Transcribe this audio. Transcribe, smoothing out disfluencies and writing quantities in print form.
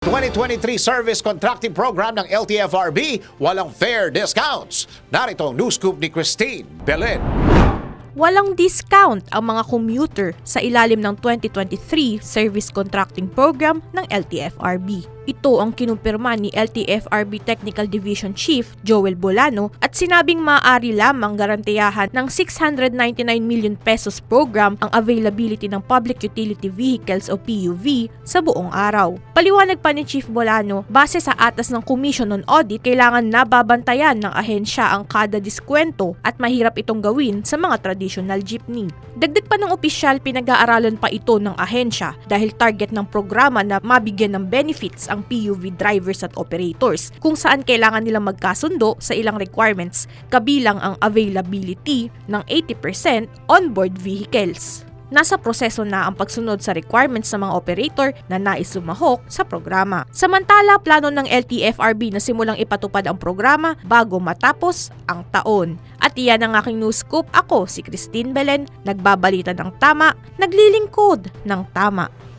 2023 Service Contracting Program ng LTFRB, walang fair discounts. Narito ang news scoop ni Christine Belen. Walang discount ang mga commuter sa ilalim ng 2023 Service Contracting Program ng LTFRB. Ito ang kinumpirma ni LTFRB Technical Division Chief Joel Bolano at sinabing maaari lamang garantiyahan ng 699 million pesos program ang availability ng Public Utility Vehicles o PUV sa buong araw. Paliwanag pa ni Chief Bolano, base sa atas ng Commission on Audit, kailangan nababantayan ng ahensya ang kada diskwento at mahirap itong gawin sa mga traditional jeepney. Dagdag pa ng opisyal, pinag-aaralan pa ito ng ahensya dahil target ng programa na mabigyan ng benefits ang PUV drivers at operators kung saan kailangan nilang magkasundo sa ilang requirements kabilang ang availability ng 80% onboard vehicles. Nasa proseso na ang pagsunod sa requirements ng mga operator na nais lumahok sa programa. Samantala, plano ng LTFRB na simulang ipatupad ang programa bago matapos ang taon. At iyan ang aking news scoop. Ako si Christine Belen, nagbabalita ng tama, naglilingkod ng tama.